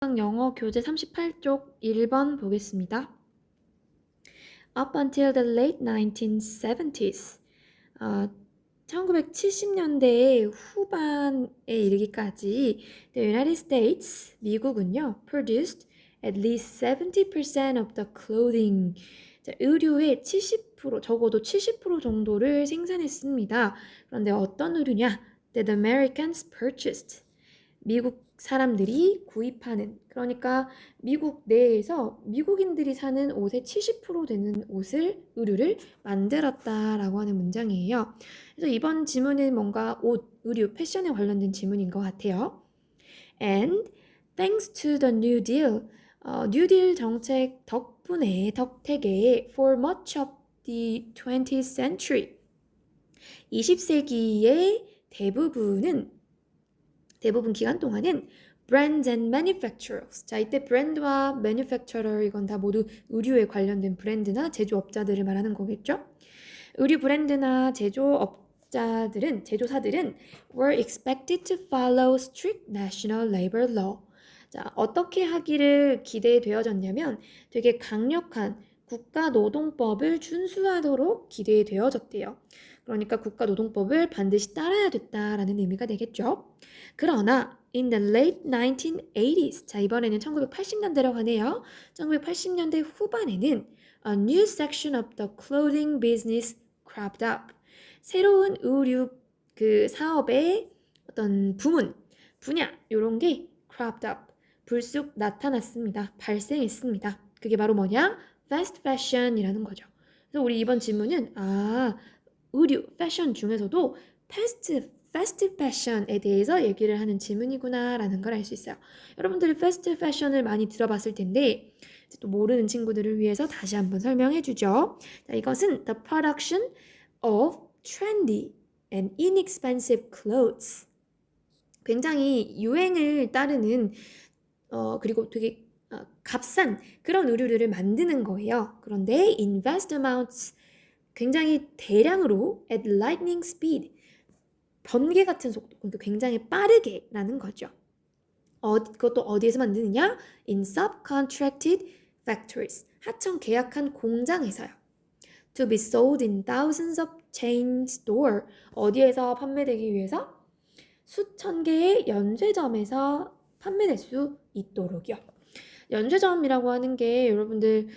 영어 교재 38쪽 1번 보겠습니다. Up until the late 1970s, 1970년대 후반에 이르기까지 the United States, 미국은요, produced at least 70% of the clothing, 자, 의류의 70%, 적어도 70% 정도를 생산했습니다. 그런데 어떤 의류냐? That Americans purchased. 미국 사람들이 구입하는, 그러니까 미국 내에서 미국인들이 사는 옷의 70% 되는 의류를 만들었다라고 하는 문장이에요. 그래서 이번 지문은 뭔가 옷, 의류, 패션에 관련된 지문인 것 같아요. And thanks to the New Deal, New Deal 정책 덕분에, 덕택에 for much of the 20th century, 20세기의 대부분 기간 동안은 brands and manufacturers. 자, 이때 브랜드와 manufacturer 이건 다 모두 의류에 관련된 브랜드나 제조업자들을 말하는 거겠죠? 의류 브랜드나 제조사들은 were expected to follow strict national labor law. 자, 어떻게 하기를 기대되어졌냐면 되게 강력한 국가노동법을 준수하도록 기대되어졌대요. 그러니까 국가노동법을 반드시 따라야 됐다라는 의미가 되겠죠. 그러나 in the late 1980s, 자 이번에는 1980년대로 가네요. 1980년대 후반에는 a new section of the clothing business cropped up. 새로운 의류 사업의 어떤 분야 이런 게 cropped up, 불쑥 나타났습니다. 발생했습니다. 그게 바로 뭐냐? fast fashion이라는 거죠. 그래서 우리 이번 질문은 의류, 패션 중에서도 패스트 패션에 대해서 얘기를 하는 질문이구나 라는 걸 알 수 있어요. 여러분들이 패스트 패션을 많이 들어봤을 텐데 또 모르는 친구들을 위해서 다시 한번 설명해 주죠. 자, 이것은 the production of trendy and inexpensive clothes. 굉장히 유행을 따르는 그리고 되게 값싼 그런 의류들을 만드는 거예요. 그런데 in vast amounts, 굉장히 대량으로 at lightning speed, 번개 같은 속도, 그러니까 굉장히 빠르게 라는 거죠. 그것도 어디에서 만드느냐? In subcontracted factories, 하청 계약한 공장에서요. To be sold in thousands of chain store, 어디에서 판매되기 위해서? 수천 개의 연쇄점에서 판매될 수 있도록이요. 연쇄점이라고 하는 게 여러분들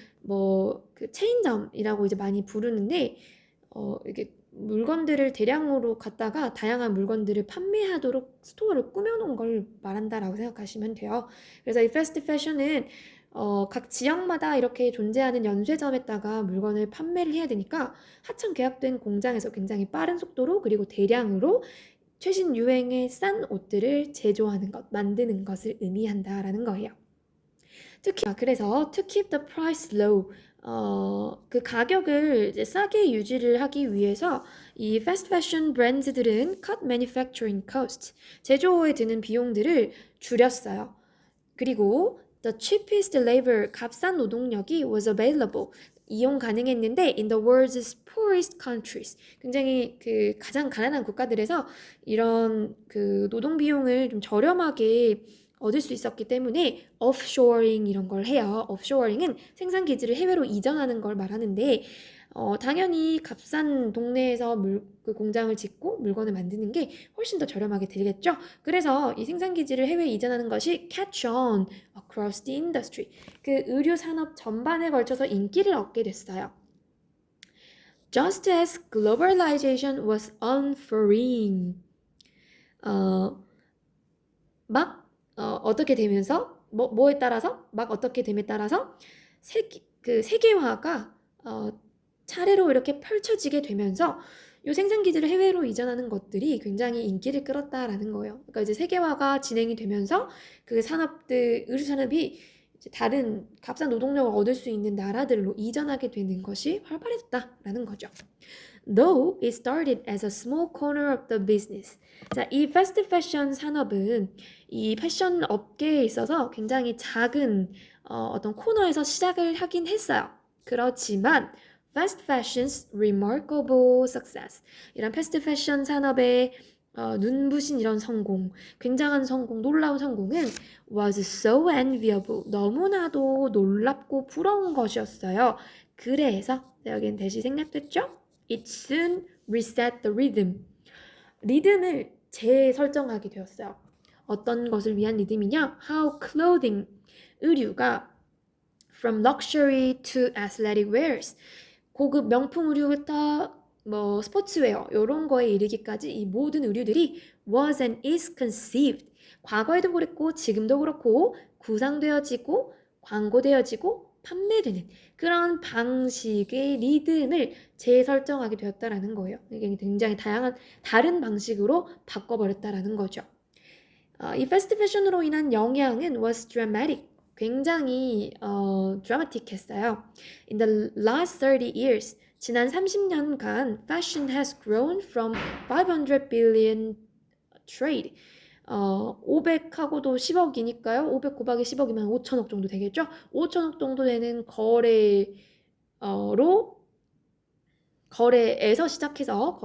그 체인점이라고 이제 많이 부르는데 이게 물건들을 대량으로 갖다가 다양한 물건들을 판매하도록 스토어를 꾸며놓은 걸 말한다라고 생각하시면 돼요. 그래서 이 패스트 패션은 각 지역마다 이렇게 존재하는 연쇄점에다가 물건을 판매를 해야 되니까 하청 계약된 공장에서 굉장히 빠른 속도로 그리고 대량으로 최신 유행의 싼 옷들을 제조하는 것, 만드는 것을 의미한다라는 거예요. 그래서 to keep the price low, 그 가격을 이제 싸게 유지를 하기 위해서 이 fast fashion 브랜드들은 cut manufacturing costs, 제조에 드는 비용들을 줄였어요. 그리고 the cheapest labor, 값싼 노동력이 was available, 이용 가능했는데 in the world's poorest countries, 굉장히 그 가장 가난한 국가들에서 이런 그 노동 비용을 좀 저렴하게 얻을 수 있었기 때문에 offshoring 이런 걸 해요. offshoring은 생산 기지를 해외로 이전하는 걸 말하는데 당연히 값싼 동네에서 그 공장을 짓고 물건을 만드는 게 훨씬 더 저렴하게 들겠죠. 그래서 이 생산 기지를 해외에 이전하는 것이 catch on across the industry, 그 의류 산업 전반에 걸쳐서 인기를 얻게 됐어요. Just as globalization was unfurling, 어떻게 되면서 뭐에 따라서 어떻게 됨에 따라서 세계화가 차례로 이렇게 펼쳐지게 되면서 이 생산 기지를 해외로 이전하는 것들이 굉장히 인기를 끌었다라는 거예요. 그러니까 이제 세계화가 진행이 되면서 그 의류 산업이 이제 다른 값싼 노동력을 얻을 수 있는 나라들로 이전하게 되는 것이 활발해졌다라는 거죠. Though it started as a small corner of the business. 자, 이 패스트 패션 산업은 이 패션 업계에 있어서 굉장히 작은 어떤 코너에서 시작을 하긴 했어요. 그렇지만 fast fashion's remarkable success, 이런 패스트 패션 산업의 눈부신 이런 성공, 굉장한 성공, 놀라운 성공은 was so enviable. 너무나도 놀랍고 부러운 것이었어요. 그래서 여기는 대시 생략됐죠? It soon reset the rhythm. 리듬을 재설정하게 되었어요. 어떤 것을 위한 리듬이냐? How clothing, 의류가 from luxury to athletic wears, 고급 명품 의류부터 뭐 스포츠웨어 이런 거에 이르기까지 이 모든 의류들이 was and is conceived, 과거에도 그랬고 지금도 그렇고 구상되어지고 광고되어지고 판매되는 그런 방식의 리듬을 재설정하게 되었다라는 거예요. 이게 굉장히 다양한 다른 방식으로 바꿔버렸다라는 거죠. 이 패스트 패션으로 인한 영향은 was dramatic. 굉장히 드라마틱했어요. In the last 30 years, 지난 30년간 fashion has grown from 500 billion trade. 500하고도 10억이니까요. 500 곱하기 10억이면 5천억 정도 되겠죠? 5천억 정도 되는 거래에서 시작해서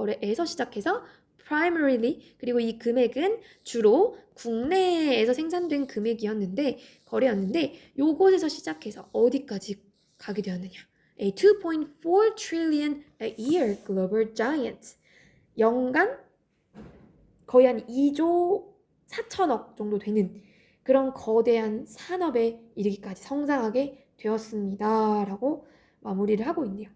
primarily, 그리고 이 금액은 주로 국내에서 생산된 금액이었는데 거래였는데 요곳에서 시작해서 어디까지 가게 되었느냐? A 2.4 trillion a year global giant. 연간 거의 한 2조 4천억 정도 되는 그런 거대한 산업에 이르기까지 성장하게 되었습니다. 라고 마무리를 하고 있네요.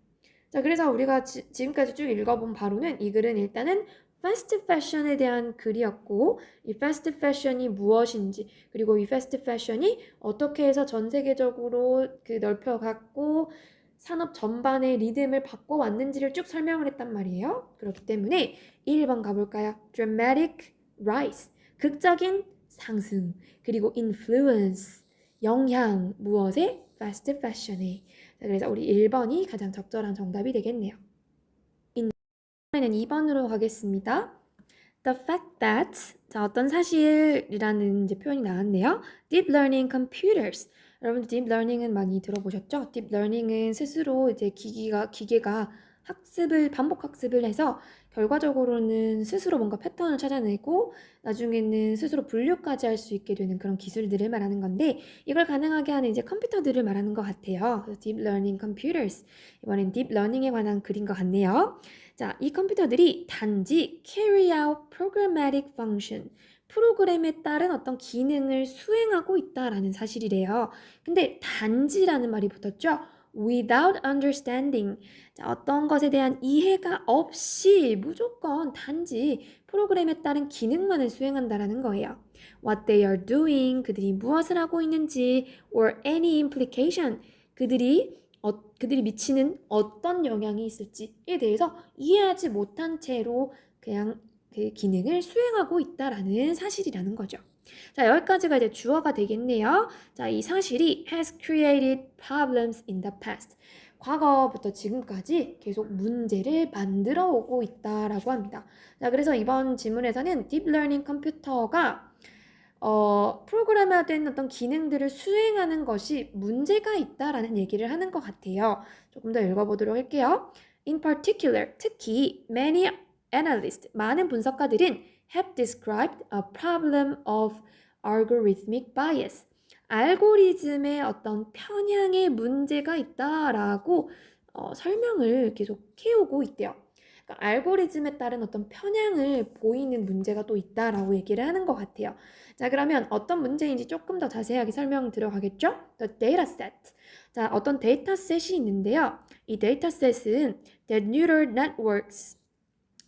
자, 그래서 우리가 지금까지 쭉 읽어본 바로는 이 글은 일단은 패스트 패션에 대한 글이었고 이 패스트 패션이 무엇인지 그리고 이 패스트 패션이 어떻게 해서 전 세계적으로 넓혀갔고 산업 전반의 리듬을 바꿔왔는지를 쭉 설명을 했단 말이에요. 그렇기 때문에 1번 가볼까요? Dramatic rise, 극적인 상승, 그리고 influence, 영향, 무엇에? fast fashion에. 자, 그래서 우리 1번이 가장 적절한 정답이 되겠네요. 이번에는 2번으로 가겠습니다. The fact that, 자, 어떤 사실이라는 이제 표현이 나왔네요. Deep learning computers. 여러분 deep learning은 많이 들어보셨죠? deep learning은 스스로 이제 기계가 반복 학습을 해서 결과적으로는 스스로 뭔가 패턴을 찾아내고 나중에는 스스로 분류까지 할 수 있게 되는 그런 기술들을 말하는 건데 이걸 가능하게 하는 이제 컴퓨터들을 말하는 것 같아요. deep learning computers. 이번엔 deep learning에 관한 글인 것 같네요. 자, 이 컴퓨터들이 단지 carry out programmatic function, 프로그램에 따른 어떤 기능을 수행하고 있다라는 사실이래요. 근데 단지라는 말이 붙었죠? without understanding. 자, 어떤 것에 대한 이해가 없이 무조건 단지 프로그램에 따른 기능만을 수행한다라는 거예요. What they are doing, 그들이 무엇을 하고 있는지, or any implication, 그들이 미치는 어떤 영향이 있을지에 대해서 이해하지 못한 채로 그냥 그 기능을 수행하고 있다라는 사실이라는 거죠. 자, 여기까지가 이제 주어가 되겠네요. 자, 이 사실이 has created problems in the past. 과거부터 지금까지 계속 문제를 만들어 오고 있다라고 합니다. 자, 그래서 이번 지문에서는 딥 러닝 컴퓨터가 프로그램화된 어떤 기능들을 수행하는 것이 문제가 있다라는 얘기를 하는 것 같아요. 조금 더 읽어보도록 할게요. In particular, 특히 many analysts, 많은 분석가들은 have described a problem of algorithmic bias. 알고리즘의 어떤 편향의 문제가 있다라고 설명을 계속 해오고 있대요. 그러니까 알고리즘에 따른 어떤 편향을 보이는 문제가 또 있다라고 얘기를 하는 것 같아요. 자, 그러면 어떤 문제인지 조금 더 자세하게 설명 들어가겠죠? The dataset. 자, 어떤 데이터셋이 있는데요. 이 데이터셋은 the neural networks,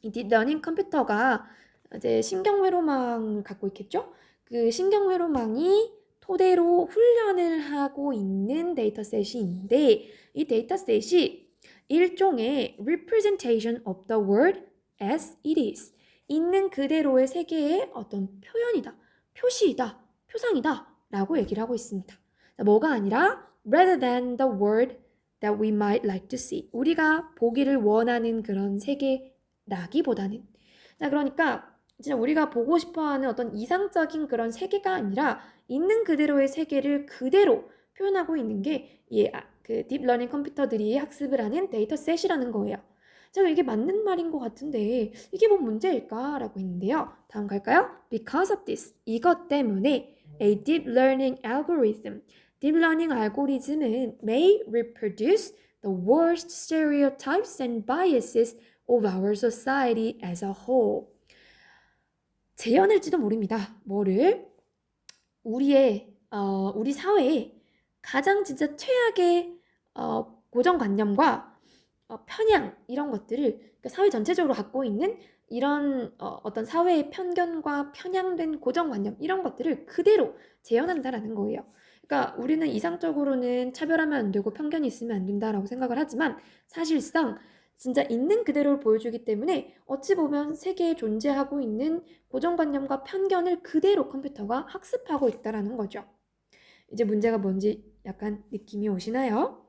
이 딥러닝 컴퓨터가 이제 신경회로망을 갖고 있겠죠? 그 신경회로망이 토대로 훈련을 하고 있는 데이터셋이 있는데 이 데이터셋이 일종의 representation of the world as it is. 있는 그대로의 세계의 어떤 표현이다, 표시이다, 표상이다 라고 얘기를 하고 있습니다. 뭐가 아니라 rather than the world that we might like to see. 우리가 보기를 원하는 그런 세계라기보다는. 자, 그러니까 진짜 우리가 보고 싶어하는 어떤 이상적인 그런 세계가 아니라 있는 그대로의 세계를 그대로 표현하고 있는 게 그 딥러닝 컴퓨터들이 학습을 하는 데이터셋이라는 거예요. 자, 이게 맞는 말인 것 같은데 이게 뭔 문제일까? 라고 했는데요. 다음 갈까요? Because of this, 이것 때문에 a deep learning algorithm, deep learning 알고리즘은 may reproduce the worst stereotypes and biases of our society as a whole. 재현할지도 모릅니다. 뭐를? 우리 사회에 가장 진짜 최악의 고정관념과 편향 이런 것들을 그러니까 사회 전체적으로 갖고 있는 이런 어떤 사회의 편견과 편향된 고정관념 이런 것들을 그대로 재현한다라는 거예요. 그러니까 우리는 이상적으로는 차별하면 안 되고 편견이 있으면 안 된다라고 생각을 하지만 사실상 진짜 있는 그대로를 보여주기 때문에 어찌 보면 세계에 존재하고 있는 고정관념과 편견을 그대로 컴퓨터가 학습하고 있다라는 거죠. 이제 문제가 뭔지 약간 느낌이 오시나요?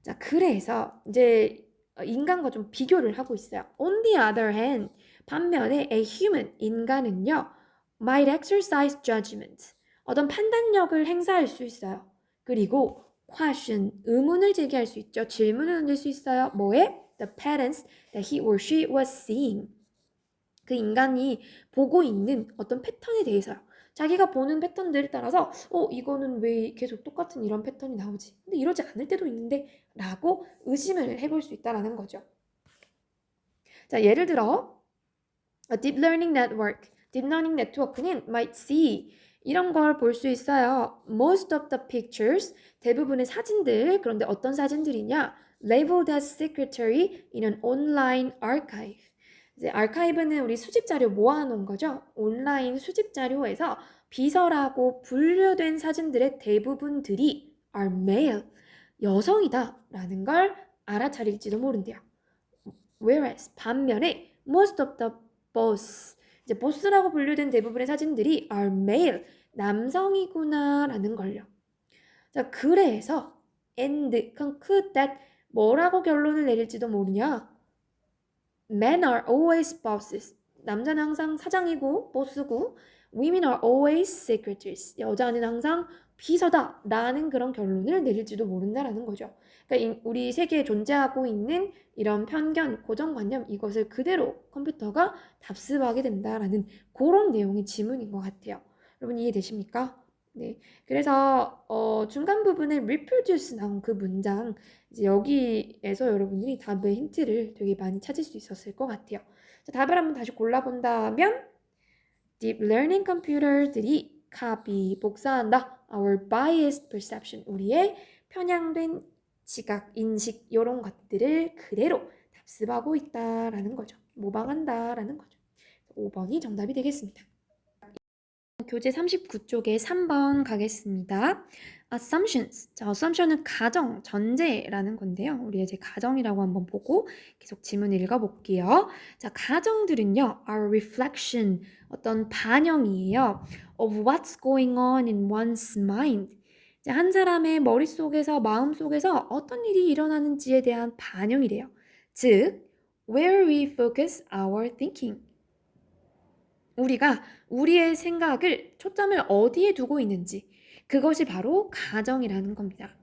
자, 그래서 이제 인간과 좀 비교를 하고 있어요. On the other hand, 반면에 a human, 인간은요, might exercise judgment, 어떤 판단력을 행사할 수 있어요. 그리고 question, 의문을 제기할 수 있죠. 질문을 던질 수 있어요. 뭐에? The patterns that he or she was seeing. 그 인간이 보고 있는 어떤 패턴에 대해서요. 자기가 보는 패턴들에 따라서 이거는 왜 계속 똑같은 이런 패턴이 나오지? 근데 이러지 않을 때도 있는데 라고 의심을 해볼 수 있다는 거죠. 자, 예를 들어 a deep learning network, deep learning network는 might see 이런 걸 볼 수 있어요. Most of the pictures, 대부분의 사진들, 그런데 어떤 사진들이냐? Labeled as secretary in an online archive. 이제 아카이브는 우리 수집 자료 모아놓은 거죠. 온라인 수집 자료에서 비서라고 분류된 사진들의 대부분들이 are male, 여성이다라는 걸 알아차릴지도 모른대요. Whereas 반면에 most of the boss, 이제 보스라고 분류된 대부분의 사진들이 are male, 남성이구나라는 걸요. 자, 그래서 and conclude that 뭐라고 결론을 내릴지도 모르냐? Men are always bosses. 남자는 항상 사장이고 보스고 women are always secretaries. 여자는 항상 비서다 라는 그런 결론을 내릴지도 모른다라는 거죠. 그러니까 우리 세계에 존재하고 있는 이런 편견, 고정관념 이것을 그대로 컴퓨터가 답습하게 된다라는 그런 내용의 지문인 것 같아요. 여러분 이해되십니까? 네. 그래서 중간 부분에 reproduce 나온 그 문장 이제 여기에서 여러분들이 답의 힌트를 되게 많이 찾을 수 있었을 것 같아요. 자, 답을 한번 다시 골라본다면 Deep Learning 컴퓨터들이 copy, 복사한다. Our biased perception, 우리의 편향된 지각, 인식 이런 것들을 그대로 답습하고 있다라는 거죠. 모방한다라는 거죠. 5번이 정답이 되겠습니다. 교재 39쪽에 3번 가겠습니다. Assumptions. 자, assumption은 가정, 전제라는 건데요. 우리 이제 가정이라고 한번 보고 계속 지문 읽어볼게요. 자, 가정들은요, are reflection, 어떤 반영이에요. of what's going on in one's mind. 이제 한 사람의 머릿속에서, 마음속에서 어떤 일이 일어나는지에 대한 반영이래요. 즉, where we focus our thinking. 우리가 우리의 생각을 초점을 어디에 두고 있는지 그것이 바로 가정이라는 겁니다.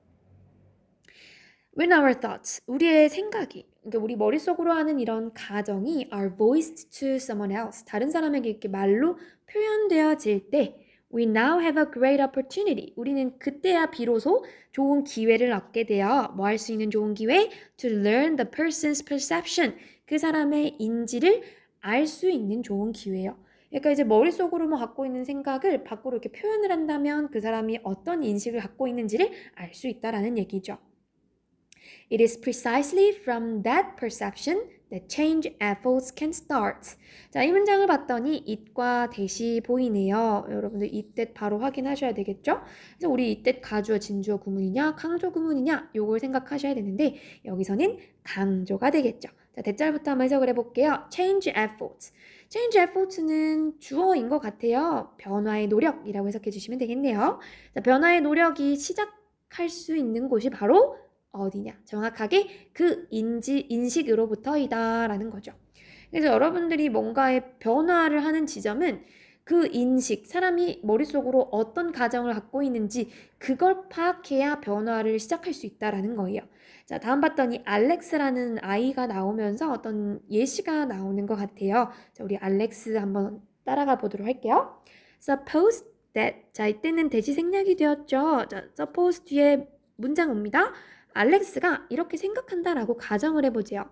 When our thoughts, 우리의 생각이 그러니까 우리 머릿속으로 하는 이런 가정이 are voiced to someone else, 다른 사람에게 이렇게 말로 표현되어질 때 we now have a great opportunity. 우리는 그때야 비로소 좋은 기회를 얻게 되어 뭐 할 수 있는 좋은 기회? To learn the person's perception. 그 사람의 인지를 알 수 있는 좋은 기회예요. 그러니까 이제 머릿속으로만 갖고 있는 생각을 밖으로 이렇게 표현을 한다면 그 사람이 어떤 인식을 갖고 있는지를 알 수 있다라는 얘기죠. It is precisely from that perception that change efforts can start. 자, 이 문장을 봤더니 it과 that이 보이네요. 여러분들 it, that 바로 확인하셔야 되겠죠? 그래서 우리 it, that 가주어, 진주어 구문이냐, 강조 구문이냐 요걸 생각하셔야 되는데 여기서는 강조가 되겠죠. 자, 대절부터 한번 해석을 해볼게요. Change efforts. Change efforts는 주어인 것 같아요. 변화의 노력이라고 해석해 주시면 되겠네요. 자, 변화의 노력이 시작할 수 있는 곳이 바로 어디냐? 정확하게 그 인식으로부터이다 라는 거죠. 그래서 여러분들이 뭔가의 변화를 하는 지점은 그 인식, 사람이 머릿속으로 어떤 가정을 갖고 있는지 그걸 파악해야 변화를 시작할 수 있다라는 거예요. 자, 다음 봤더니 알렉스라는 아이가 나오면서 어떤 예시가 나오는 것 같아요. 자, 우리 알렉스 한번 따라가 보도록 할게요. Suppose that. 자, 이때는 대시 생략이 되었죠. 자, suppose 뒤에 문장 옵니다. 알렉스가 이렇게 생각한다라고 가정을 해보세요.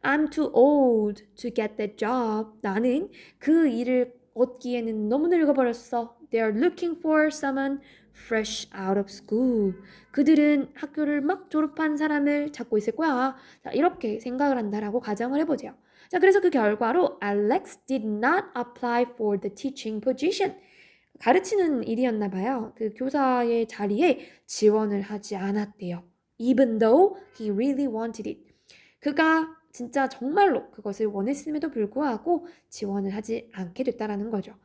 I'm too old to get that job. 나는 그 일을 얻기에는 너무 늙어버렸어. They're looking for someone fresh out of school. 그들은 학교를 막 졸업한 사람을 찾고 있을 거야. 자, 이렇게 생각을 한다라고 가정을 해보세요. 자, 그래서 그 결과로 Alex did not apply for the teaching position. 가르치는 일이었나 봐요. 그 교사의 자리에 지원을 하지 않았대요. Even though he really wanted it. 그가 진짜 정말로 그것을 원했음에도 불구하고 지원을 하지 않게 됐다라는 거죠.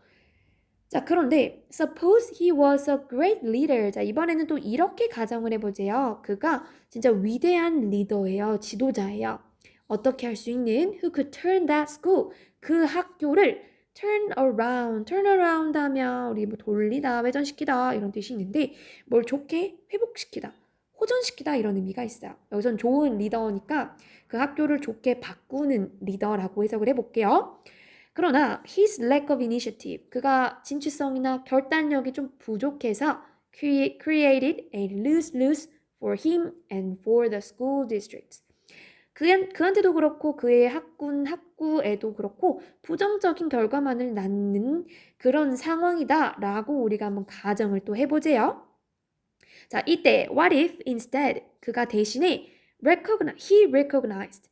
자, 그런데 suppose he was a great leader. 자, 이번에는 또 이렇게 가정을 해보세요. 그가 진짜 위대한 리더예요. 지도자예요. 어떻게 할 수 있는 who could turn that school. 그 학교를 turn around 하면 우리 뭐 돌리다, 회전시키다 이런 뜻이 있는데 뭘 좋게 회복시키다, 호전시키다 이런 의미가 있어요. 여기선 좋은 리더니까 그 학교를 좋게 바꾸는 리더라고 해석을 해볼게요. 그러나 his lack of initiative, 그가 진취성이나 결단력이 좀 부족해서 created a lose-lose for him and for the school district. 그한테도 그렇고 그의 학구에도 그렇고 부정적인 결과만을 낳는 그런 상황이다 라고 우리가 한번 가정을 또 해보세요. 자, 이때 what if instead 그가 대신에 he recognized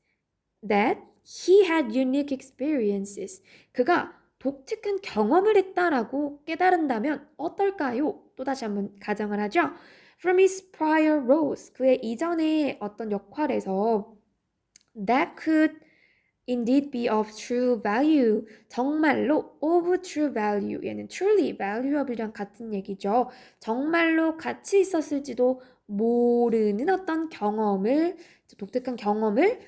that he had unique experiences. 그가 독특한 경험을 했다라고 깨달은다면 어떨까요? 또다시 한번 가정을 하죠. From his prior roles, 그의 이전의 어떤 역할에서 that could indeed be of true value. 정말로 of true value. 얘는 truly valuable이랑 같은 얘기죠. 정말로 가치 있었을지도 모르는 어떤 경험을, 독특한 경험을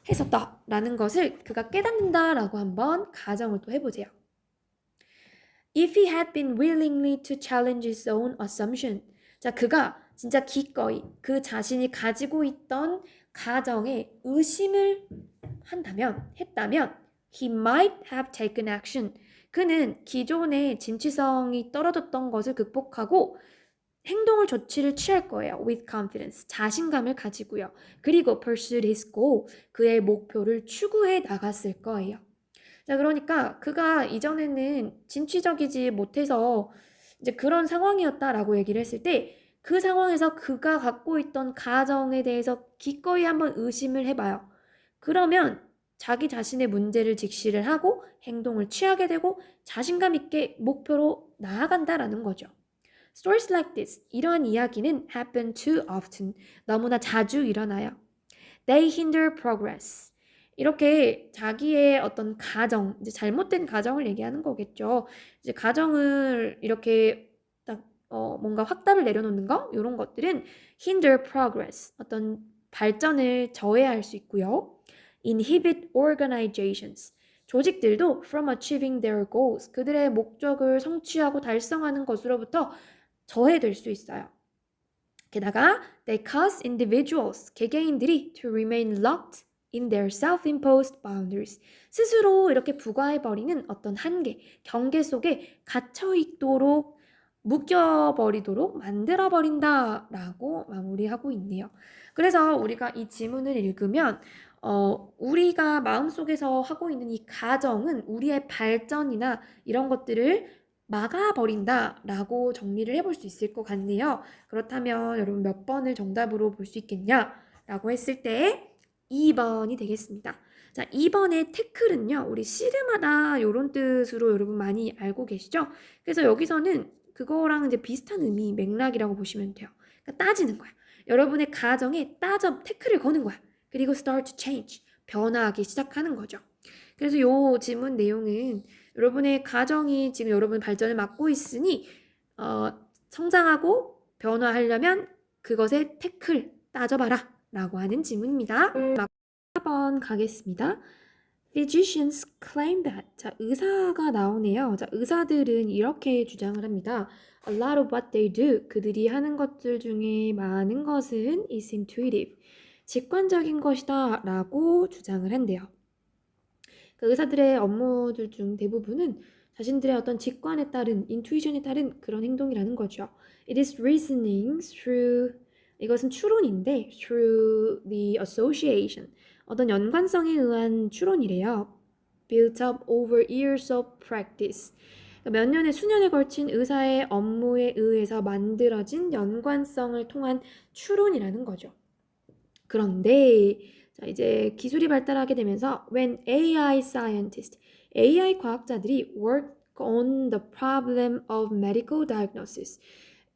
했었다라는 것을 그가 깨닫는다라고 한번 가정을 또 해보세요. If he had been willingly to challenge his own assumption. 자, 그가 진짜 기꺼이 그 자신이 가지고 있던 가정에 의심을 했다면 he might have taken action. 그는 기존의 진취성이 떨어졌던 것을 극복하고 조치를 취할 거예요. With confidence. 자신감을 가지고요. 그리고 pursued his goal. 그의 목표를 추구해 나갔을 거예요. 자, 그러니까 그가 이전에는 진취적이지 못해서 이제 그런 상황이었다라고 얘기를 했을 때 그 상황에서 그가 갖고 있던 가정에 대해서 기꺼이 한번 의심을 해봐요. 그러면 자기 자신의 문제를 직시를 하고 행동을 취하게 되고 자신감 있게 목표로 나아간다라는 거죠. Stories like this, 이러한 이야기는 happen too often, 너무나 자주 일어나요. They hinder progress. 이렇게 자기의 어떤 가정, 이제 잘못된 가정을 얘기하는 거겠죠. 이제 가정을 이렇게 딱 뭔가 확답을 내려놓는 거, 이런 것들은 hinder progress, 어떤 발전을 저해할 수 있고요. Inhibit organizations. 조직들도 from achieving their goals, 그들의 목적을 성취하고 달성하는 것으로부터 저해될 수 있어요. 게다가 they cause individuals, 개개인들이 to remain locked in their self-imposed boundaries. 스스로 이렇게 부과해버리는 어떤 한계, 경계 속에 갇혀있도록 묶여버리도록 만들어버린다라고 마무리하고 있네요. 그래서 우리가 이 지문을 읽으면 우리가 마음속에서 하고 있는 이 가정은 우리의 발전이나 이런 것들을 막아버린다라고 정리를 해볼 수 있을 것 같네요. 그렇다면 여러분 몇 번을 정답으로 볼 수 있겠냐라고 했을 때 2번이 되겠습니다. 자, 2번의 태클은요, 우리 씨름하다 이런 뜻으로 여러분 많이 알고 계시죠? 그래서 여기서는 그거랑 이제 비슷한 의미, 맥락이라고 보시면 돼요. 그러니까 따지는 거야. 여러분의 가정에 태클을 거는 거야. 그리고 start to change, 변화하기 시작하는 거죠. 그래서 이 지문 내용은 여러분의 가정이 지금 여러분 발전을 막고 있으니 성장하고 변화하려면 그것에 태클 따져봐라 라고 하는 지문입니다. 4번 가겠습니다. Physicians claim that. 자, 의사가 나오네요. 자, 의사들은 이렇게 주장을 합니다. A lot of what they do. 그들이 하는 것들 중에 많은 것은 is intuitive. 직관적인 것이다 라고 주장을 한대요. 그 의사들의 업무들 중 대부분은 자신들의 어떤 직관에 따른, 인투이션에 따른 그런 행동이라는 거죠. It is reasoning through, 이것은 추론인데 through the association, 어떤 연관성에 의한 추론이래요. Built up over years of practice. 몇 년의 수년에 걸친 의사의 업무에 의해서 만들어진 연관성을 통한 추론이라는 거죠. 그런데 자, 이제 기술이 발달하게 되면서 when AI scientists, AI 과학자들이 work on the problem of medical diagnosis,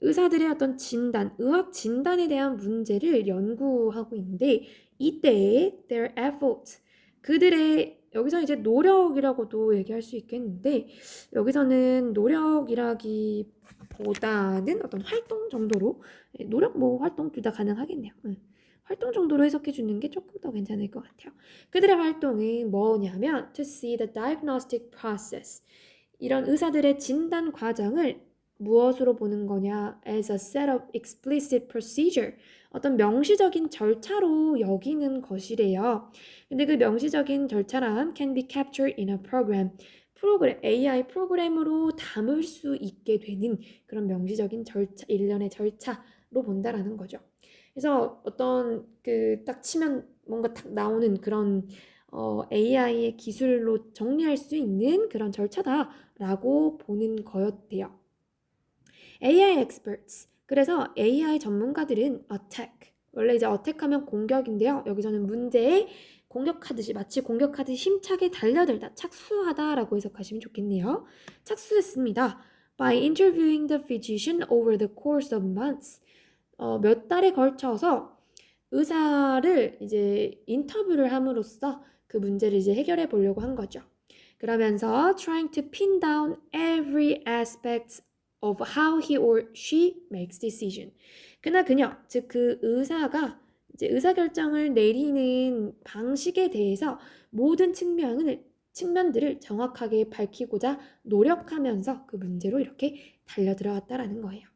의사들의 어떤 진단, 의학 진단에 대한 문제를 연구하고 있는데 이때 their efforts, 그들의 여기서 이제 노력이라고도 얘기할 수 있겠는데 여기서는 노력이라기보다는 어떤 활동 정도로 노력 뭐 활동 둘 다 가능하겠네요. 활동 정도로 해석해 주는 게 조금 더 괜찮을 것 같아요. 그들의 활동은 뭐냐면 to see the diagnostic process. 이런 의사들의 진단 과정을 무엇으로 보는 거냐? as a set of explicit procedure. 어떤 명시적인 절차로 여기는 것이래요. 근데 그 명시적인 절차란 can be captured in a program. AI 프로그램으로 담을 수 있게 되는 그런 명시적인 절차, 일련의 절차로 본다라는 거죠. 그래서 어떤 그 딱 치면 뭔가 딱 나오는 그런 AI의 기술로 정리할 수 있는 그런 절차다라고 보는 거였대요. AI experts. 그래서 AI 전문가들은 attack. 원래 이제 attack하면 공격인데요. 여기서는 문제에 공격하듯이 마치 공격하듯이 힘차게 달려들다, 착수하다라고 해석하시면 좋겠네요. 착수했습니다. By interviewing the physician over the course of months. 몇 달에 걸쳐서 의사를 이제 인터뷰를 함으로써 그 문제를 이제 해결해 보려고 한 거죠. 그러면서 trying to pin down every aspect of how he or she makes decision. 그나 그녀, 즉 그 의사가 이제 의사결정을 내리는 방식에 대해서 모든 측면들을 정확하게 밝히고자 노력하면서 그 문제로 이렇게 달려들어왔다라는 거예요.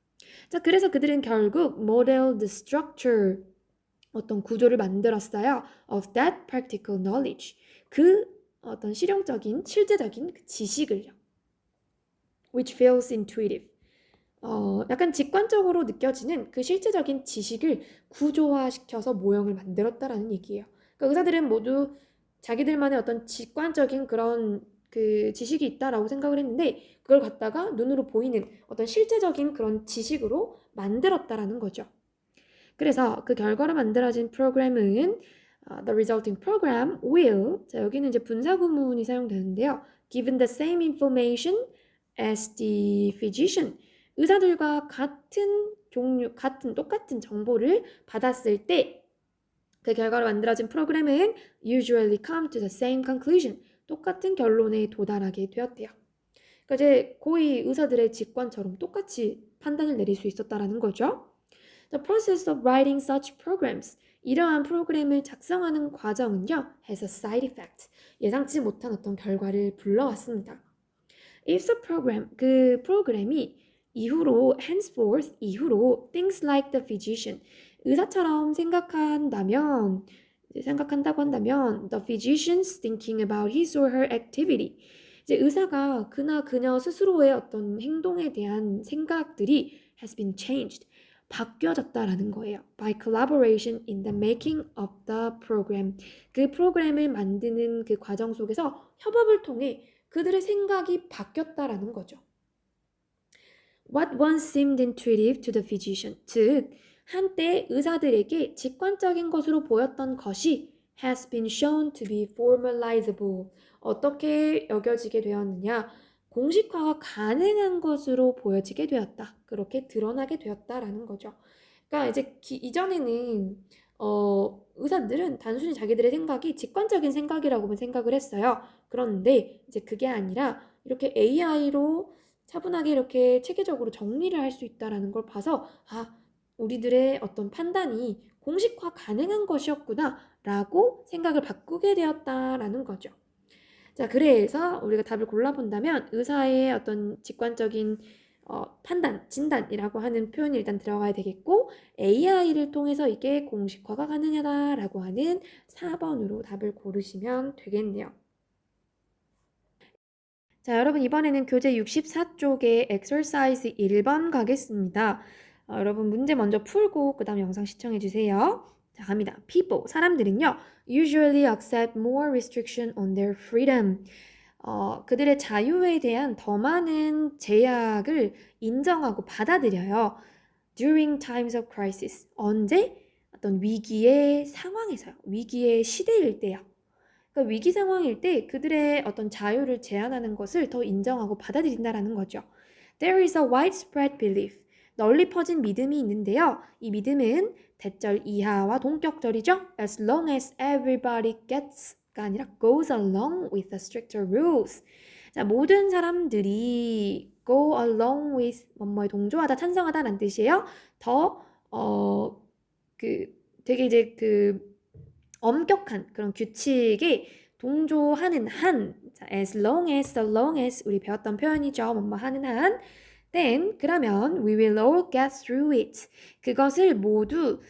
자, 그래서 그들은 결국 modeled the structure, 어떤 구조를 만들었어요. of that practical knowledge. 그 어떤 실용적인, 실제적인 그 지식을요. which feels intuitive. 약간 직관적으로 느껴지는 그 실제적인 지식을 구조화시켜서 모형을 만들었다라는 얘기예요. 그러니까 의사들은 모두 자기들만의 어떤 직관적인 그런 그 지식이 있다라고 생각을 했는데 그걸 갖다가 눈으로 보이는 어떤 실제적인 그런 지식으로 만들었다라는 거죠. 그래서 그 결과로 만들어진 프로그램은 the resulting program will, 자 여기는 이제 분사 구문이 사용되는데요. given the same information as the physician, 의사들과 같은 종류, 똑같은 정보를 받았을 때 그 결과로 만들어진 프로그램은 usually come to the same conclusion, 똑같은 결론에 도달하게 되었대요. 그러니까 이제 거의 의사들의 직관처럼 똑같이 판단을 내릴 수 있었다라는 거죠. The process of writing such programs, 이러한 프로그램을 작성하는 과정은요, has a side effect, 예상치 못한 어떤 결과를 불러왔습니다. If the program, 그 프로그램이 이후로 things like the physician, 의사처럼 생각한다고 한다면 the physician's thinking about his or her activity, 이제 의사가 그나 그녀 스스로의 어떤 행동에 대한 생각들이 has been changed, 바뀌어졌다라는 거예요. By collaboration in the making of the program. 그 프로그램을 만드는 그 과정 속에서 협업을 통해 그들의 생각이 바뀌었다라는 거죠. What once seemed intuitive to the physician, 즉 한때 의사들에게 직관적인 것으로 보였던 것이 has been shown to be formalizable. 어떻게 여겨지게 되었느냐? 공식화가 가능한 것으로 보여지게 되었다. 그렇게 드러나게 되었다라는 거죠. 그러니까 이제 이전에는 의사들은 단순히 자기들의 생각이 직관적인 생각이라고만 생각을 했어요. 그런데 이제 그게 아니라 이렇게 AI로 차분하게 이렇게 체계적으로 정리를 할 수 있다라는 걸 봐서 우리들의 어떤 판단이 공식화 가능한 것이었구나 라고 생각을 바꾸게 되었다라는 거죠. 자, 그래서 우리가 답을 골라본다면 의사의 어떤 직관적인 판단, 진단이라고 하는 표현이 일단 들어가야 되겠고 AI를 통해서 이게 공식화가 가능하다라고 하는 4번으로 답을 고르시면 되겠네요. 자, 여러분 이번에는 교재 64쪽에 exercise 1번 가겠습니다. 여러분 문제 먼저 풀고 그 다음 영상 시청해 주세요. 자, 갑니다. People, 사람들은요 usually accept more restriction on their freedom. 그들의 자유에 대한 더 많은 제약을 인정하고 받아들여요. During times of crisis. 언제? 어떤 위기의 상황에서요. 위기의 시대일 때요. 그러니까 위기 상황일 때 그들의 어떤 자유를 제한하는 것을 더 인정하고 받아들인다라는 거죠. There is a widespread belief. 널리 퍼진 믿음이 있는데요. 이 믿음은 대절 이하와 동격절이죠. As long as everybody gets가 아니라 goes along with the stricter rules. 자, 모든 사람들이 go along with 뭐뭐에 동조하다, 찬성하다라는 뜻이에요. 더 되게 이제 엄격한 그런 규칙에 동조하는 한, 자, as long as 우리 배웠던 표현이죠. 뭐뭐 하는 한, then 그러면 we will all get through it. 그것을 모두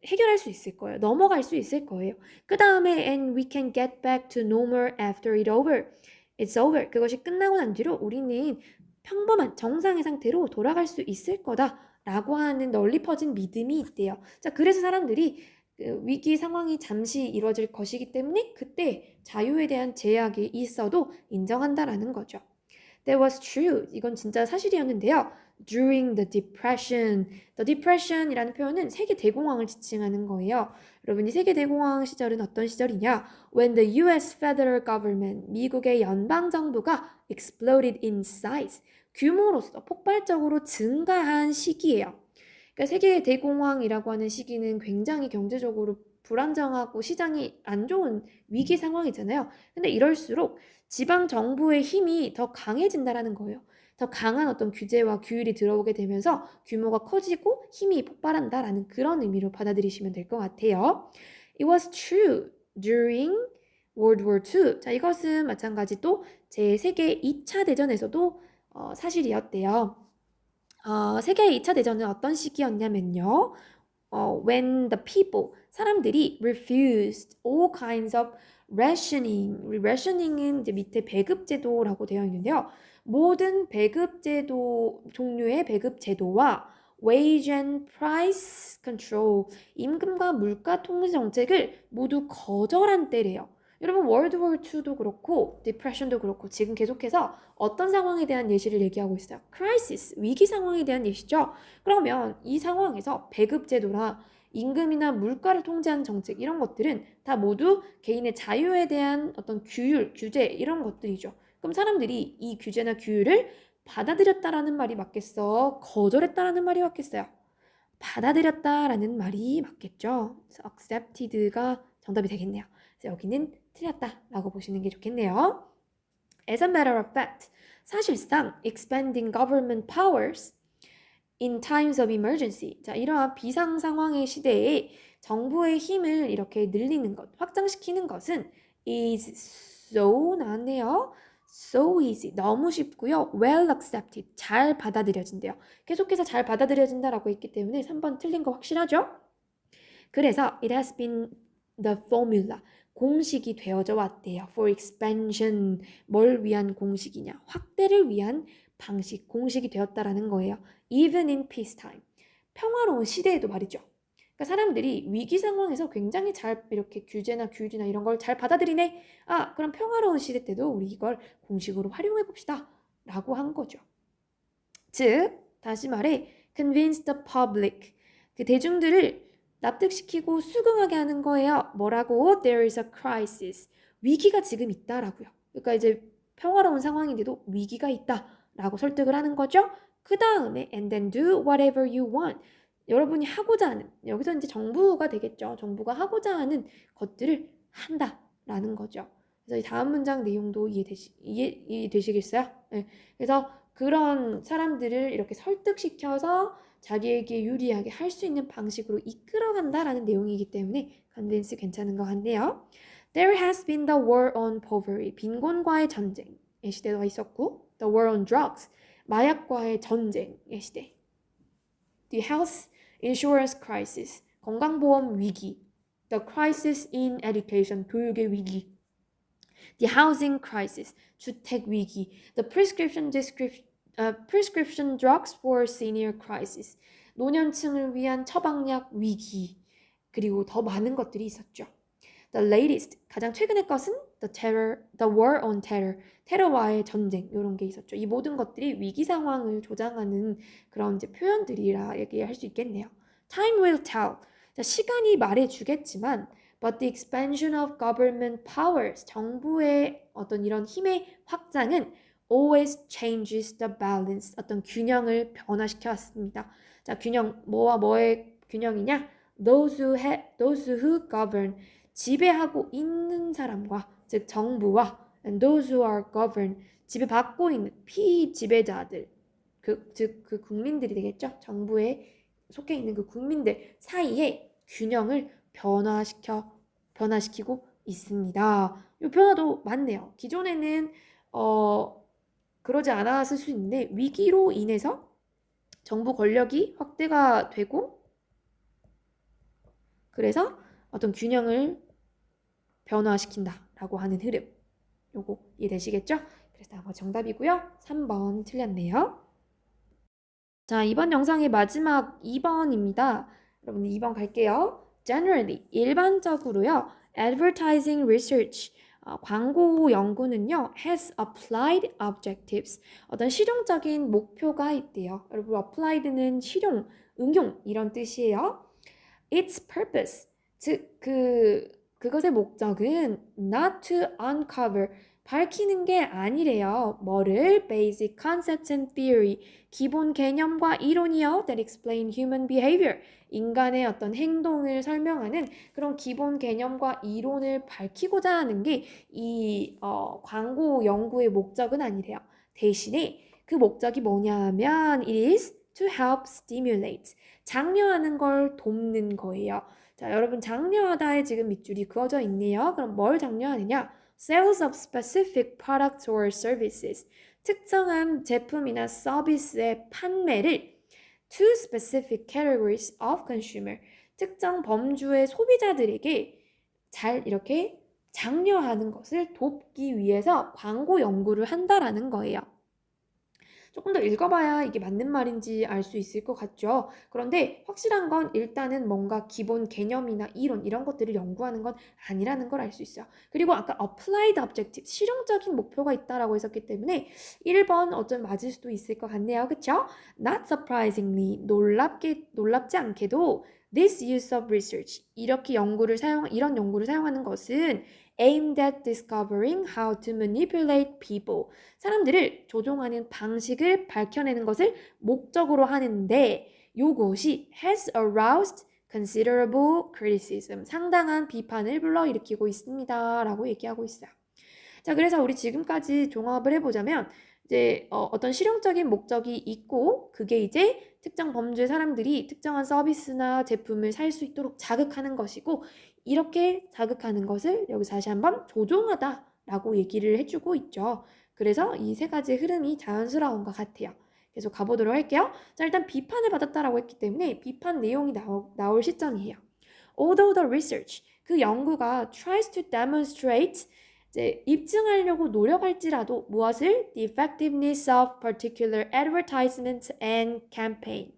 해결할 수 있을 거예요. 넘어갈 수 있을 거예요. 그 다음에 and we can get back to normal after it's over. 그것이 끝나고 난 뒤로 우리는 평범한 정상의 상태로 돌아갈 수 있을 거다라고 하는 널리 퍼진 믿음이 있대요. 자, 그래서 사람들이 위기 상황이 잠시 이루어질 것이기 때문에 그때 자유에 대한 제약이 있어도 인정한다라는 거죠. That was true. 이건 진짜 사실이었는데요. During the Depression. The Depression이라는 표현은 세계 대공황을 지칭하는 거예요. 여러분이 세계 대공황 시절은 어떤 시절이냐? When the US federal government, 미국의 연방 정부가 exploded in size. 규모로서 폭발적으로 증가한 시기예요. 그러니까 세계 대공황이라고 하는 시기는 굉장히 경제적으로 불안정하고 시장이 안 좋은 위기 상황이잖아요. 근데 이럴수록 지방 정부의 힘이 더 강해진다라는 거예요. 더 강한 어떤 규제와 규율이 들어오게 되면서 규모가 커지고 힘이 폭발한다라는 그런 의미로 받아들이시면 될 것 같아요. It was true during World War II. 자, 이것은 마찬가지 또 제 세계 2차 대전에서도 사실이었대요. 세계 2차 대전은 어떤 시기였냐면요. When the people, 사람들이 refused all kinds of rationing. rationing은 이제 밑에 배급제도라고 되어 있는데요. 모든 배급제도, 종류의 배급제도와 wage and price control, 임금과 물가 통제 정책을 모두 거절한 때래요. 여러분 월드워 2도 그렇고 디프레션도 그렇고 지금 계속해서 어떤 상황에 대한 예시를 얘기하고 있어요. 크라이시스, 위기 상황에 대한 예시죠. 그러면 이 상황에서 배급제도나 임금이나 물가를 통제하는 정책 이런 것들은 다 모두 개인의 자유에 대한 어떤 규율, 규제 이런 것들이죠. 그럼 사람들이 이 규제나 규율을 받아들였다라는 말이 맞겠어? 거절했다라는 말이 맞겠어요? 받아들였다라는 말이 맞겠죠. 그래서 accepted가 정답이 되겠네요. 그래서 여기는 틀렸다라고 보시는 게 좋겠네요. As a matter of fact, 사실상 expanding government powers in times of emergency. 자, 이러한 비상 상황의 시대에 정부의 힘을 이렇게 늘리는 것, 확장시키는 것은 is so 나왔네요. So easy. 너무 쉽고요. Well accepted. 잘 받아들여진대요. 계속해서 잘 받아들여진다라고 했기 때문에 3번 틀린 거 확실하죠? 그래서 it has been the formula. 공식이 되어져 왔대요. For expansion. 뭘 위한 공식이냐? 확대를 위한 방식, 공식이 되었다라는 거예요. Even in peacetime. 평화로운 시대에도 말이죠. 그러니까 사람들이 위기 상황에서 굉장히 잘 이렇게 규제나 규율이나 이런 걸 잘 받아들이네. 아, 그럼 평화로운 시대 때도 우리 이걸 공식으로 활용해 봅시다. 라고 한 거죠. 즉, 다시 말해 convince the public. 그 대중들을 납득시키고 수긍하게 하는 거예요. 뭐라고? There is a crisis. 위기가 지금 있다라고요. 그러니까 이제 평화로운 상황인데도 위기가 있다라고 설득을 하는 거죠. 그 다음에 and then do whatever you want. 여러분이 하고자 하는, 여기서 이제 정부가 되겠죠. 정부가 하고자 하는 것들을 한다라는 거죠. 그래서 이 다음 문장 내용도 이해되시겠어요? 네. 그래서 그런 사람들을 이렇게 설득시켜서 자기에게 유리하게 할 수 있는 방식으로 이끌어간다라는 내용이기 때문에 컨빈스 괜찮은 것 같네요. There has been the war on poverty. 빈곤과의 전쟁의 시대가 있었고 the war on drugs. 마약과의 전쟁의 시대. The health insurance crisis. 건강보험 위기. The crisis in education. 교육의 위기. The housing crisis. 주택 위기. The prescription drugs for senior crisis. 노년층을 위한 처방약 위기. 그리고 더 많은 것들이 있었죠. The latest, 가장 최근의 것은 the war on terror, 테러와의 전쟁 이런 게 있었죠. 이 모든 것들이 위기 상황을 조장하는 그런 이제 표현들이라 얘기할 수 있겠네요. Time will tell. 자, 시간이 말해주겠지만, but the expansion of government powers, 정부의 어떤 이런 힘의 확장은 always changes the balance, 어떤 균형을 변화시켜 왔습니다. 자, 균형, 뭐와 뭐의 균형이냐? Those who govern, 지배하고 있는 사람과, 즉 정부와 and those who are governed, 지배받고 있는 피지배자들, 즉 그 국민들이 되겠죠. 정부에 속해 있는 그 국민들 사이에 균형을 변화시키고 있습니다. 이 변화도 많네요. 기존에는 그러지 않았을 수 있는데 위기로 인해서 정부 권력이 확대가 되고 그래서 어떤 균형을 변화시킨다라고 하는 흐름. 요거 이해되시겠죠? 그래서 다음은 정답이고요. 3번 틀렸네요. 자, 이번 영상의 마지막 2번입니다. 여러분 2번 갈게요. Generally, 일반적으로요. Advertising research, 광고 연구는요. has applied objectives, 어떤 실용적인 목표가 있대요. 여러분 applied는 실용, 응용 이런 뜻이에요. Its purpose, 즉 그것의 목적은 not to uncover, 밝히는 게 아니래요. 뭐를? Basic concepts and theory, 기본 개념과 이론이요. That explain human behavior, 인간의 어떤 행동을 설명하는 그런 기본 개념과 이론을 밝히고자 하는 게 이 광고 연구의 목적은 아니래요. 대신에 그 목적이 뭐냐면 it is to help stimulate, 장려하는 걸 돕는 거예요. 자, 여러분 장려하다에 지금 밑줄이 그어져 있네요. 그럼 뭘 장려하느냐? Sales of specific products or services, 특정한 제품이나 서비스의 판매를 to specific categories of consumer, 특정 범주의 소비자들에게 잘 이렇게 장려하는 것을 돕기 위해서 광고 연구를 한다라는 거예요. 조금 더 읽어봐야 이게 맞는 말인지 알 수 있을 것 같죠. 그런데 확실한 건 일단은 뭔가 기본 개념이나 이론 이런 것들을 연구하는 건 아니라는 걸 알 수 있어요. 그리고 아까 applied objective, 실용적인 목표가 있다라고 했었기 때문에 1번 어쩜 맞을 수도 있을 것 같네요. 그쵸? Not surprisingly, 놀랍지 않게도 this use of research, 이런 연구를 사용하는 것은 aimed at discovering how to manipulate people, 사람들을 조종하는 방식을 밝혀내는 것을 목적으로 하는데 요것이 has aroused considerable criticism, 상당한 비판을 불러일으키고 있습니다 라고 얘기하고 있어요. 자, 그래서 우리 지금까지 종합을 해보자면 이제 어떤 실용적인 목적이 있고 그게 이제 특정 범주의 사람들이 특정한 서비스나 제품을 살 수 있도록 자극하는 것이고, 이렇게 자극하는 것을 여기서 다시 한번 조종하다라고 얘기를 해주고 있죠. 그래서 이 세 가지 흐름이 자연스러운 것 같아요. 계속 가보도록 할게요. 자, 일단 비판을 받았다라고 했기 때문에 비판 내용이 나올 시점이에요. Although the research, 그 연구가 tries to demonstrate, 이제 입증하려고 노력할지라도 무엇을? The effectiveness of particular advertisements and campaign,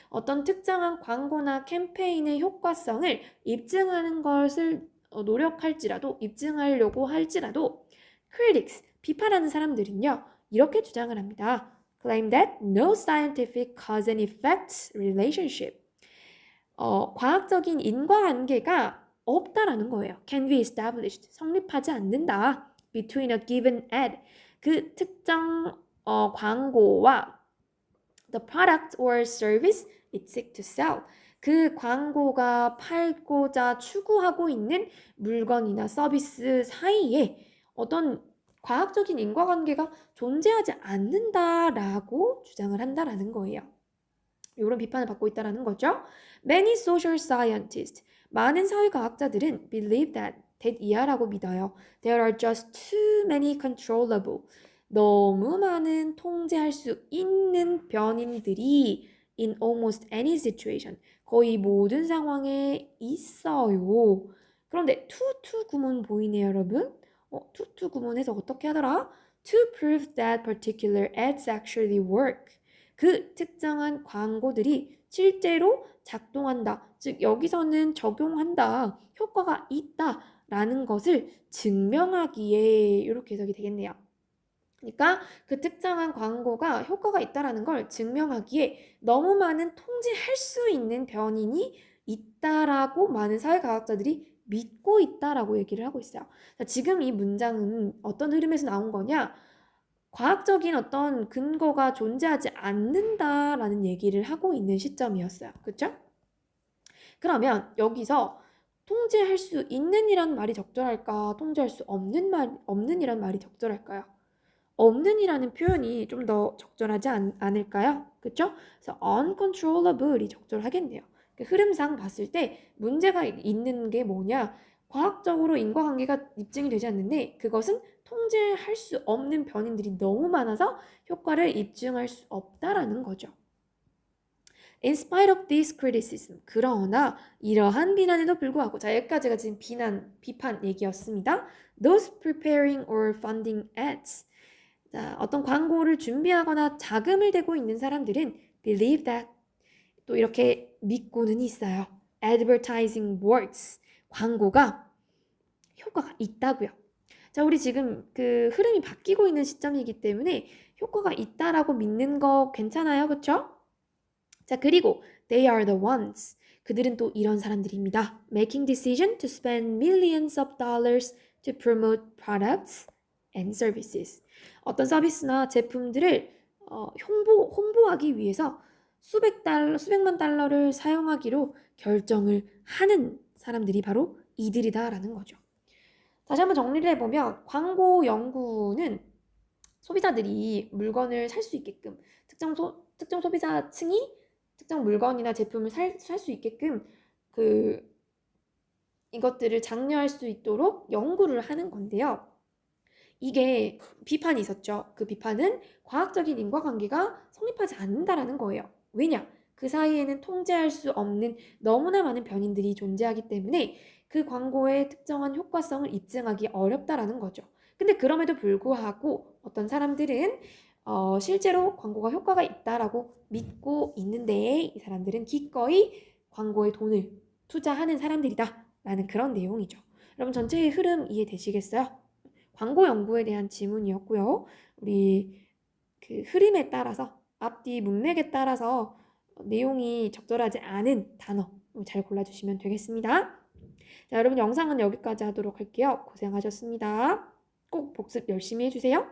어떤 특정한 광고나 캠페인의 효과성을 입증하는 것을 입증하려고 할지라도 critics, 비판하는 사람들은요 이렇게 주장을 합니다. Claim that no scientific cause and effect relationship, 과학적인 인과관계가 없다라는 거예요. Can be established, 성립하지 않는다. Between a given ad, 그 특정 광고와 the product or service it seeks to sell, 그 광고가 팔고자 추구하고 있는 물건이나 서비스 사이에 어떤 과학적인 인과관계가 존재하지 않는다라고 주장을 한다라는 거예요. 이런 비판을 받고 있다라는 거죠. Many social scientists, 많은 사회과학자들은 believe that, that 이하라고 믿어요. There are just too many controllable. 너무 많은 통제할 수 있는 변인들이 in almost any situation. 거의 모든 상황에 있어요. 그런데 to 구문 보이네요, 여러분. to 구문에서 어떻게 하더라? To prove that particular ads actually work. 그 특정한 광고들이 실제로 작동한다. 즉 여기서는 적용한다. 효과가 있다라는 것을 증명하기에 이렇게 해석이 되겠네요. 그러니까 그 특정한 광고가 효과가 있다라는 걸 증명하기에 너무 많은 통제할 수 있는 변인이 있다라고 많은 사회과학자들이 믿고 있다라고 얘기를 하고 있어요. 자, 지금 이 문장은 어떤 흐름에서 나온 거냐? 과학적인 어떤 근거가 존재하지 않는다라는 얘기를 하고 있는 시점이었어요. 그렇죠? 그러면 여기서 통제할 수 있는 이란 말이 적절할까? 통제할 수 없는 이란 말이 적절할까요? 없는 이라는 표현이 좀 더 적절하지 않을까요? 그렇죠? 그래서 uncontrollable이 적절하겠네요. 그 흐름상 봤을 때 문제가 있는 게 뭐냐? 과학적으로 인과관계가 입증이 되지 않는데 그것은 통제할 수 없는 변인들이 너무 많아서 효과를 입증할 수 없다라는 거죠. In spite of this criticism, 그러나 이러한 비난에도 불구하고, 자 여기까지가 지금 비판 얘기였습니다. Those preparing or funding ads, 자 어떤 광고를 준비하거나 자금을 대고 있는 사람들은 believe that, 또 이렇게 믿고는 있어요. Advertising works, 광고가 효과가 있다고요. 자 우리 지금 그 흐름이 바뀌고 있는 시점이기 때문에 효과가 있다라고 믿는 거 괜찮아요, 그렇죠? 자 그리고 they are the ones, 그들은 또 이런 사람들입니다. Making decision to spend millions of dollars to promote products and services. 어떤 서비스나 제품들을 홍보하기 위해서 수백만 달러를 사용하기로 결정을 하는 사람들이 바로 이들이다라는 거죠. 다시 한번 정리를 해보면 광고 연구는 소비자들이 물건을 살 수 있게끔 특정 소비자층이 특정 물건이나 제품을 살 수 있게끔 이것들을 장려할 수 있도록 연구를 하는 건데요. 이게 비판이 있었죠. 그 비판은 과학적인 인과관계가 성립하지 않는다라는 거예요. 왜냐? 그 사이에는 통제할 수 없는 너무나 많은 변인들이 존재하기 때문에 그 광고의 특정한 효과성을 입증하기 어렵다라는 거죠. 근데 그럼에도 불구하고 어떤 사람들은 실제로 광고가 효과가 있다라고 믿고 있는데 이 사람들은 기꺼이 광고에 돈을 투자하는 사람들이다 라는 그런 내용이죠. 여러분 전체의 흐름 이해되시겠어요? 광고 연구에 대한 지문이었고요. 우리 그 흐름에 따라서 앞뒤 문맥에 따라서 내용이 적절하지 않은 단어 잘 골라주시면 되겠습니다. 자, 여러분 영상은 여기까지 하도록 할게요. 고생하셨습니다. 꼭 복습 열심히 해주세요.